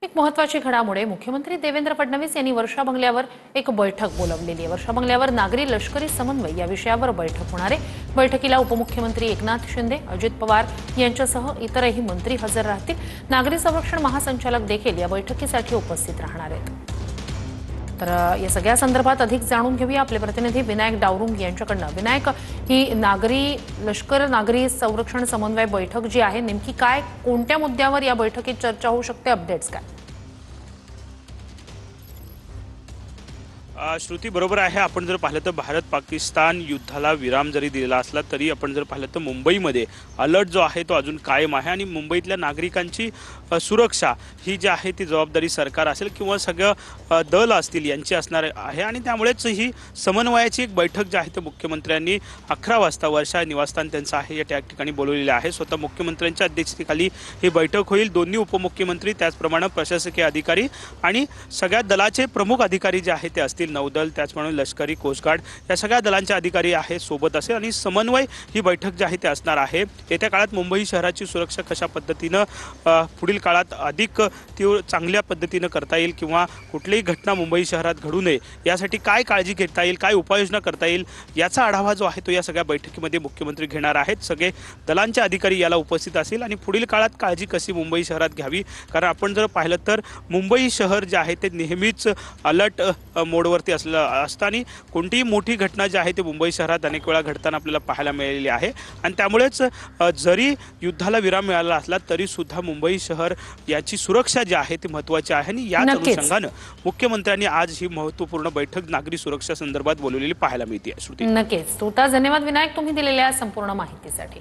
एक महत्त्वाची घडामोड मुख्यमंत्री देवेंद्र फडणवीस यांनी वर्षा बंगल्यावर एक बैठक बोलावलेली आहे। वर्षा बंगल्यावर नागरी लष्करी समन्वय या विषयावर बैठक होणार आहे। बैठकीला उपमुख्यमंत्री एकनाथ शिंदे, अजित पवार यांच्यासह इतरही मंत्री हजर राहतील। नागरी संरक्षण महासंचालक देखील या बैठकीसाठी उपस्थित राहणार आहेत। तर या सगळ्या संदर्भात अधिक जाणून घेऊया आपले प्रतिनिधी विनायक डावरुंग यांच्याकडनं। विनायक, ही नागरी संरक्षण समन्वय बैठक जी आहे नेमकी काय, कोणत्या मुद्द्यावर या बैठकीत चर्चा होऊ शकते, अपडेट्स काय? श्रुती बरोबर आहे। आपण जर पाहिलं तर भारत पाकिस्तान युद्धाला विराम जरी दिलेला असला तरी आपण जर पाहिलं तर मुंबईमध्ये अलर्ट जो आहे तो अजून कायम आहे आणि मुंबईतल्या नागरिकांची सुरक्षा ही जी आहे ती जबाबदारी सरकार असेल किंवा सगळं दल असतील यांची असणार आहे आणि त्यामुळेच ही समन्वयाची एक बैठक जी आहे ते मुख्यमंत्र्यांनी 11 वाजता वर्षा निवासस्थान त्यांचं आहे या त्या ठिकाणी बोलवलेलं आहे। स्वतः मुख्यमंत्र्यांच्या अध्यक्षतेखाली ही बैठक होईल। दोन्ही उपमुख्यमंत्री त्याचप्रमाणे प्रशासकीय अधिकारी आणि सगळ्या दलाचे प्रमुख अधिकारी जे आहेत ते असतील। नौदल त्याचप्रमाणे लष्करी, कोस्टगार्ड या सगळ्या दलांचे अधिकारी आहेत सोबत असेल आणि समन्वय ही बैठक जी आहे ते असणार आहे। येत्या काळात मुंबई शहराची सुरक्षा कशा पद्धतीनं पुढील काळात अधिक तीव्र चांगल्या पद्धतीनं करता येईल किंवा कुठलीही घटना मुंबई शहरात घडू नये यासाठी काय काळजी घेता येईल, काय उपाययोजना करता येईल याचा आढावा जो आहे तो या सगळ्या बैठकीमध्ये मुख्यमंत्री घेणार आहेत। सगळे दलांचे अधिकारी याला उपस्थित असतील आणि पुढील काळात काळजी कशी मुंबई शहरात घ्यावी, कारण आपण जर पाहिलं तर मुंबई शहर जे आहे ते नेहमीच अलर्ट मोडवरती असताना कोणतीही मोठी घटना जी आहे ते मुंबई शहरात अनेक वेळा घडताना आपल्याला पाहायला मिळालेली आहे आणि त्यामुळेच जरी युद्धाला विराम मिळाला असला तरी सुद्धा मुंबई शहर याची सुरक्षा जी आहे ती महत्त्वाची आहे आणि याच अनुषंगाने मुख्यमंत्र्यांनी आज ही महत्त्वपूर्ण बैठक नागरी सुरक्षा संदर्भात बोलवलेली पाहायला मिळते। श्रुती, नक्कीच. धन्यवाद विनायक, तुम्ही दिलेल्या संपूर्ण माहितीसाठी।